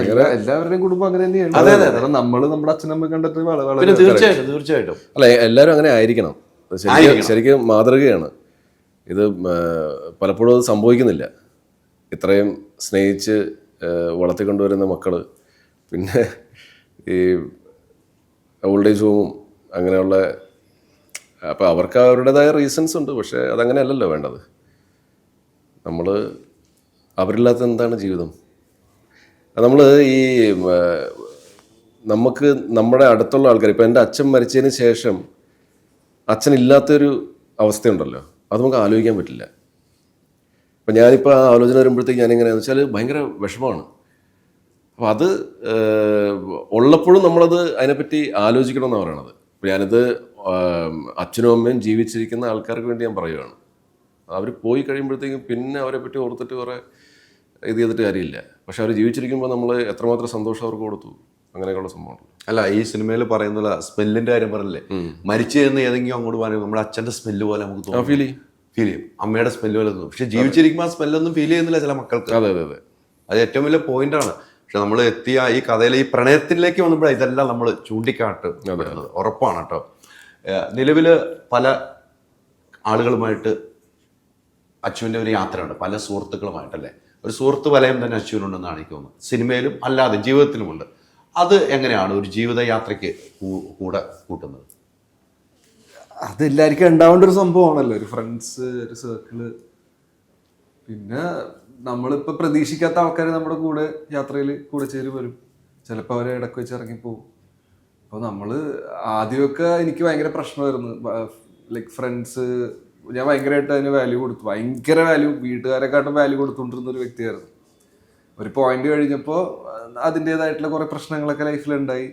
എല്ലാവരുടെയും കുടുംബം അങ്ങനെ തന്നെയാണ്. കാരണം നമ്മള് നമ്മുടെ അച്ഛനമ്മ കണ്ടിട്ട് തീർച്ചയായിട്ടും അല്ല, എല്ലാവരും അങ്ങനെ ആയിരിക്കണം. ശരിക്കും മാതൃകയാണ് ഇത്. പലപ്പോഴും അത് സംഭവിക്കുന്നില്ല. ഇത്രയും സ്നേഹിച്ച് വളർത്തിക്കൊണ്ടുവരുന്ന മക്കള് പിന്നെ ഈ ഓൾഡ് ഏജ് ഹോമും അങ്ങനെയുള്ള, അപ്പം അവർക്ക് അവരുടേതായ റീസൺസ് ഉണ്ട്. പക്ഷേ അതങ്ങനെ അല്ലല്ലോ വേണ്ടത്. നമ്മൾ അവരില്ലാത്ത എന്താണ് ജീവിതം? നമ്മൾ ഈ നമുക്ക് നമ്മുടെ അടുത്തുള്ള ആൾക്കാർ, ഇപ്പം എൻ്റെ അച്ഛൻ മരിച്ചതിന് ശേഷം അച്ഛനില്ലാത്തൊരു അവസ്ഥയുണ്ടല്ലോ, അത് നമുക്ക് ആലോചിക്കാൻ പറ്റില്ല. അപ്പം ഞാനിപ്പോൾ ആ ആലോചന വരുമ്പോഴത്തേക്ക് ഞാനെങ്ങനെയാണെന്ന് വെച്ചാൽ ഭയങ്കര വിഷമമാണ്. അപ്പം അത് ഉള്ളപ്പോഴും നമ്മളത് അതിനെപ്പറ്റി ആലോചിക്കണമെന്നാണ് പറയണത്. അപ്പം ഞാനിത് അച്ഛനും അമ്മയും ജീവിച്ചിരിക്കുന്ന ആൾക്കാർക്ക് വേണ്ടി ഞാൻ പറയുകയാണ്. അവർ പോയി കഴിയുമ്പോഴത്തേക്കും പിന്നെ അവരെ പറ്റി ഓർത്തിട്ട് കുറേ ഇത് ചെയ്തിട്ട് കാര്യമില്ല. പക്ഷെ അവർ ജീവിച്ചിരിക്കുമ്പോൾ നമ്മൾ എത്രമാത്രം സന്തോഷം അവർക്ക് കൊടുത്തു, അങ്ങനെയൊക്കെയുള്ള സംഭവമാണ്. അല്ല, ഈ സിനിമയിൽ പറയുന്നില്ല സ്മെല്ലിന്റെ കാര്യം പറഞ്ഞില്ലേ, മരിച്ചു എന്ന് ഏതെങ്കിലും അങ്ങോട്ട് പറയുമ്പോൾ നമ്മുടെ അച്ഛൻ്റെ സ്മെല്ല് പോലെ നമുക്ക് തോന്നും, ഫീൽ ചെയ്യും, അമ്മയുടെ സ്മെല്ല് പോലെ തോന്നും. പക്ഷെ ജീവിച്ചിരിക്കുമ്പോൾ ആ സ്മെല്ലൊന്നും ഫീൽ ചെയ്യുന്നില്ല ചില മക്കൾക്ക്. അതെ അതെ അതെ, അത് ഏറ്റവും വലിയ പോയിന്റാണ്. പക്ഷെ നമ്മൾ എത്തിയ ഈ കഥയിലെ ഈ പ്രണയത്തിലേക്ക് വന്നപ്പോഴാണ് ഇതെല്ലാം നമ്മൾ ചൂണ്ടിക്കാട്ടുന്നത്. ഉറപ്പാണ് കേട്ടോ. നിലവിൽ പല ആളുകളുമായിട്ട് അച്ചുവിൻ്റെ ഒരു യാത്രയുണ്ട്, പല സുഹൃത്തുക്കളുമായിട്ടല്ലേ. ഒരു സുഹൃത്ത് വലയം തന്നെ അച്ചുവിനുണ്ടെന്നാണ് എനിക്ക് തോന്നുന്നത്. സിനിമയിലും അല്ലാതെ ജീവിതത്തിലുമുണ്ട്. അത് എങ്ങനെയാണ് ഒരു ജീവിതയാത്രയ്ക്ക് കൂടെ കൂട്ടുന്നത്? അതെല്ലാവർക്കും ഉണ്ടാവേണ്ട ഒരു സംഭവമാണല്ലോ, ഒരു ഫ്രണ്ട്സ്, ഒരു സർക്കിള്. പിന്നെ നമ്മളിപ്പോൾ പ്രതീക്ഷിക്കാത്ത ആൾക്കാർ നമ്മുടെ കൂടെ യാത്രയിൽ കൂടെ ചേരി വരും. ചിലപ്പോൾ അവരെ ഇടയ്ക്ക് വെച്ച് ഇറങ്ങിപ്പോവും. അപ്പോൾ നമ്മൾ ആദ്യമൊക്കെ എനിക്ക് ഭയങ്കര പ്രശ്നമായിരുന്നു. ലൈക്ക് ഫ്രണ്ട്സ്, ഞാൻ ഭയങ്കരമായിട്ട് അതിന് വാല്യൂ കൊടുത്തു, ഭയങ്കര വാല്യൂ, വീട്ടുകാരെക്കാട്ടും വാല്യൂ കൊടുത്തുകൊണ്ടിരുന്ന ഒരു വ്യക്തിയായിരുന്നു. ഒരു പോയിന്റ് കഴിഞ്ഞപ്പോൾ അതിൻ്റേതായിട്ടുള്ള കുറേ പ്രശ്നങ്ങളൊക്കെ ലൈഫിലുണ്ടായി.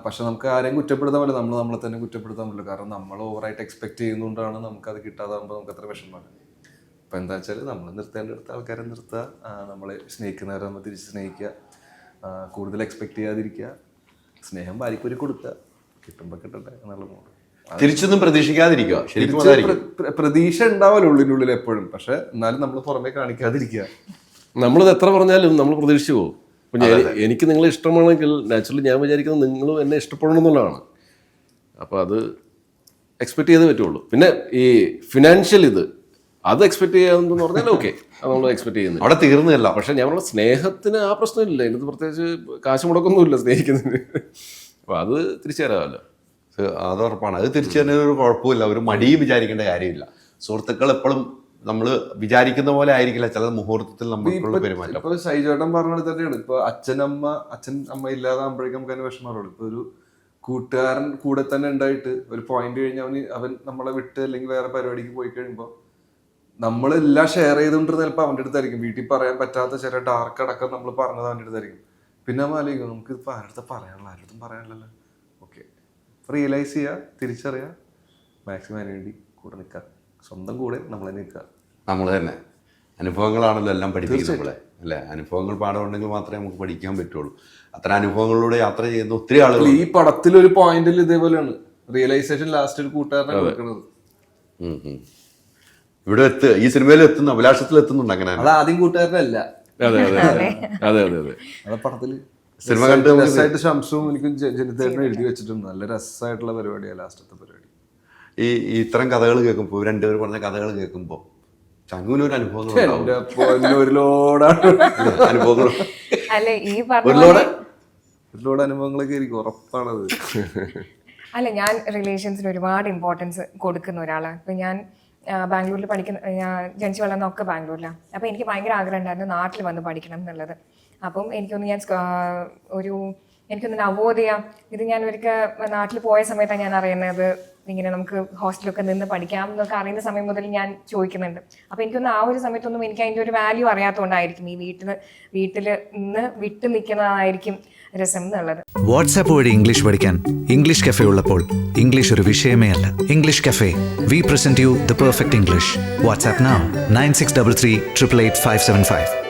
പക്ഷെ നമുക്ക് ആരെയും കുറ്റപ്പെടുത്താൻ പറ്റില്ല, നമ്മൾ നമ്മളെ തന്നെ കുറ്റപ്പെടുത്താൻ പറ്റില്ല. കാരണം നമ്മൾ ഓവറായിട്ട് എക്സ്പെക്ട് ചെയ്യുന്നതുകൊണ്ടാണ് നമുക്കത് കിട്ടാതാകുമ്പോൾ നമുക്ക് അത്ര വിഷമമാണ്. അപ്പം എന്താ വെച്ചാൽ നമ്മൾ നിർത്തേണ്ടടുത്ത ആൾക്കാരെ നിർത്തുക, നമ്മളെ സ്നേഹിക്കുന്നവരെ നമ്മൾ തിരിച്ച് സ്നേഹിക്കുക, കൂടുതൽ എക്സ്പെക്ട് ചെയ്യാതിരിക്കുക, സ്നേഹം ഭാര്യക്കൊരു കൊടുക്കുക, കിട്ടുമ്പോൾ കിട്ടട്ടെ എന്നുള്ള മോഡ്. തിരിച്ചൊന്നും പ്രതീക്ഷിക്കാതിരിക്കുക. പ്രതീക്ഷ ഉണ്ടാവല്ലോ ഉള്ളിനുള്ളിൽ എപ്പോഴും, പക്ഷെ എന്നാലും നമ്മൾ പുറമെ കാണിക്കാതിരിക്കുക. നമ്മളിത് എത്ര പറഞ്ഞാലും നമ്മൾ പ്രതീക്ഷിച്ചു പോകും. അപ്പം എനിക്ക് നിങ്ങളെ ഇഷ്ടമാണെങ്കിൽ നാച്ചുറലി ഞാൻ വിചാരിക്കുന്നത് നിങ്ങളും എന്നെ ഇഷ്ടപ്പെടണം എന്നുള്ളതാണ്. അപ്പോൾ അത് എക്സ്പെക്ട് ചെയ്തേ പറ്റുള്ളൂ. പിന്നെ ഈ ഫിനാൻഷ്യൽ അത് എക്സ്പെക്ട് ചെയ്യാമെന്ന് പറഞ്ഞാൽ ഓക്കെ, അത് നമ്മൾ എക്സ്പെക്ട് ചെയ്യുന്നത് അവിടെ തീർന്നല്ല. പക്ഷെ ഞങ്ങളുടെ സ്നേഹത്തിന് ആ പ്രശ്നമില്ല, ഇതിനകത്ത് പ്രത്യേകിച്ച് കാശ് മുടക്കൊന്നുമില്ല സ്നേഹിക്കുന്നതിന്. അപ്പോൾ അത് തിരിച്ചു തരാമല്ലോ, അത് ഉറപ്പാണ്. അത് തിരിച്ചു തന്നെ ഒരു കുഴപ്പമില്ല, ഒരു മടിയും വിചാരിക്കേണ്ട കാര്യമില്ല. സുഹൃത്തുക്കൾ എപ്പോഴും നമ്മൾ വിചാരിക്കുന്ന പോലെ ആയിരിക്കില്ല ചില മുഹൂർത്തത്തിൽ നമ്മൾക്കുള്ള പെരുമാറ്റം. ഇപ്പൊ ഷൈജേട്ടൻ പറഞ്ഞത് തന്നെയാണ്. ഇപ്പൊ അച്ഛൻ അമ്മ ഇല്ലാതാകുമ്പോഴേക്കും നമുക്ക് അതിന് വിഷമമുള്ളൂ. ഇപ്പൊ ഒരു കൂട്ടുകാരൻ കൂടെ തന്നെ ഉണ്ടായിട്ട് ഒരു പോയിന്റ് കഴിഞ്ഞ് അവൻ നമ്മളെ വിട്ട് അല്ലെങ്കിൽ വേറെ പരിപാടിക്ക് പോയി കഴിയുമ്പോൾ നമ്മളെല്ലാം ഷെയർ ചെയ്തുകൊണ്ടിരുന്ന ചിലപ്പോൾ അവൻ്റെ അടുത്തായിരിക്കും. വീട്ടിൽ പറയാൻ പറ്റാത്ത ചില ഡാർക്ക് അടക്കം നമ്മൾ പറഞ്ഞത് അവൻ്റെ അടുത്തായിരിക്കും. പിന്നെ നമ്മൾ ആലോചിക്കും, നമുക്ക് ഇപ്പൊ ആരുടെ പറയാനുള്ള, ആരുടെ പറയാനുള്ളല്ലോ. ഓക്കെ, റിയലൈസ് ചെയ്യുക, തിരിച്ചറിയുക, മാക്സിമം അതിന് വേണ്ടി കൂടെ നിൽക്കുക, സ്വന്തം കൂടെ നമ്മൾ തന്നെ നിൽക്കുക. നമ്മൾ തന്നെ അനുഭവങ്ങളാണല്ലോ എല്ലാം പഠിപ്പിക്കുന്നത് നമ്മളെ, അല്ലേ? അനുഭവങ്ങൾ പാഠമുണ്ടെങ്കിൽ മാത്രമേ നമുക്ക് പഠിക്കാൻ പറ്റുള്ളൂ. അത്തരം അനുഭവങ്ങളിലൂടെ യാത്ര ചെയ്യുന്ന ഒത്തിരി ആളുകൾ ഈ പടത്തിലൊരു പോയിന്റിൽ ഇതേപോലെയാണ് റിയലൈസേഷൻ ലാസ്റ്റ് ഒരു കൂട്ടുകാരനെ കൊടുക്കുന്നത്. ഇവിടെ ഈ സിനിമയിൽ എത്തുന്ന അഭിലാഷത്തിൽ എത്തുന്നുണ്ട്. അങ്ങനെ അത് ആദ്യം കൂട്ടുകാരനല്ല, അതെ അതെ അതെ അതെ അതെ അതെ. അത് പടത്തില് സിനിമ കണ്ട് രസമായിട്ട് ശംസുവും എനിക്കും ജനിതേട്ടനും എഴുതി വെച്ചിട്ടുണ്ട്. നല്ല രസമായിട്ടുള്ള പരിപാടിയാണ് ലാസ്റ്റത്തെ പരിപാടി. ഈ ഇത്തരം കഥകൾ കേൾക്കുമ്പോൾ, രണ്ടുപേർ പറഞ്ഞ കഥകൾ കേൾക്കുമ്പോൾ ചങ്ങൂനൊരു അനുഭവം ഒരുപാട് അനുഭവങ്ങളൊക്കെ ആയിരിക്കും, ഉറപ്പാണത്. അല്ല, ഞാൻ റിലേഷൻസിന് ഒരുപാട് ഇമ്പോർട്ടൻസ് കൊടുക്കുന്ന ഒരാളാണ്. ഇപ്പം ഞാൻ ബാംഗ്ലൂരിൽ ഞാൻ ജനിച്ചു വളർന്നൊക്കെ ബാംഗ്ലൂരിലാണ്. അപ്പോൾ എനിക്ക് ഭയങ്കര ആഗ്രഹം ഉണ്ടായിരുന്നു നാട്ടിൽ വന്ന് പഠിക്കണം എന്നുള്ളത്. അപ്പം എനിക്കൊന്ന് നവോദയ ഞാൻ ഒരിക്കൽ നാട്ടിൽ പോയ സമയത്താണ് ഞാൻ അറിയുന്നത് ഇങ്ങനെ നമുക്ക് ഹോസ്റ്റലൊക്കെ നിന്ന് പഠിക്കാം എന്നൊക്കെ അറിയുന്ന സമയം മുതൽ ഞാൻ ചോദിക്കുന്നുണ്ട്. അപ്പോൾ എനിക്കൊന്ന് ആ ഒരു സമയത്തൊന്നും എനിക്ക് അതിൻ്റെ ഒരു വാല്യൂ അറിയാത്തതുകൊണ്ടായിരിക്കും ഈ വീട്ടിൽ നിന്ന് വിട്ടു നിൽക്കുന്നതായിരിക്കും രസം എന്നുള്ളത്. വാട്സാപ്പ് വഴി ഇംഗ്ലീഷ് പഠിക്കാൻ ഇംഗ്ലീഷ് കഫേ ഉള്ളപ്പോൾ ഇംഗ്ലീഷ് ഒരു വിഷയമേ അല്ല. English cafe, we present you the perfect English. WhatsApp now 9633 888 575.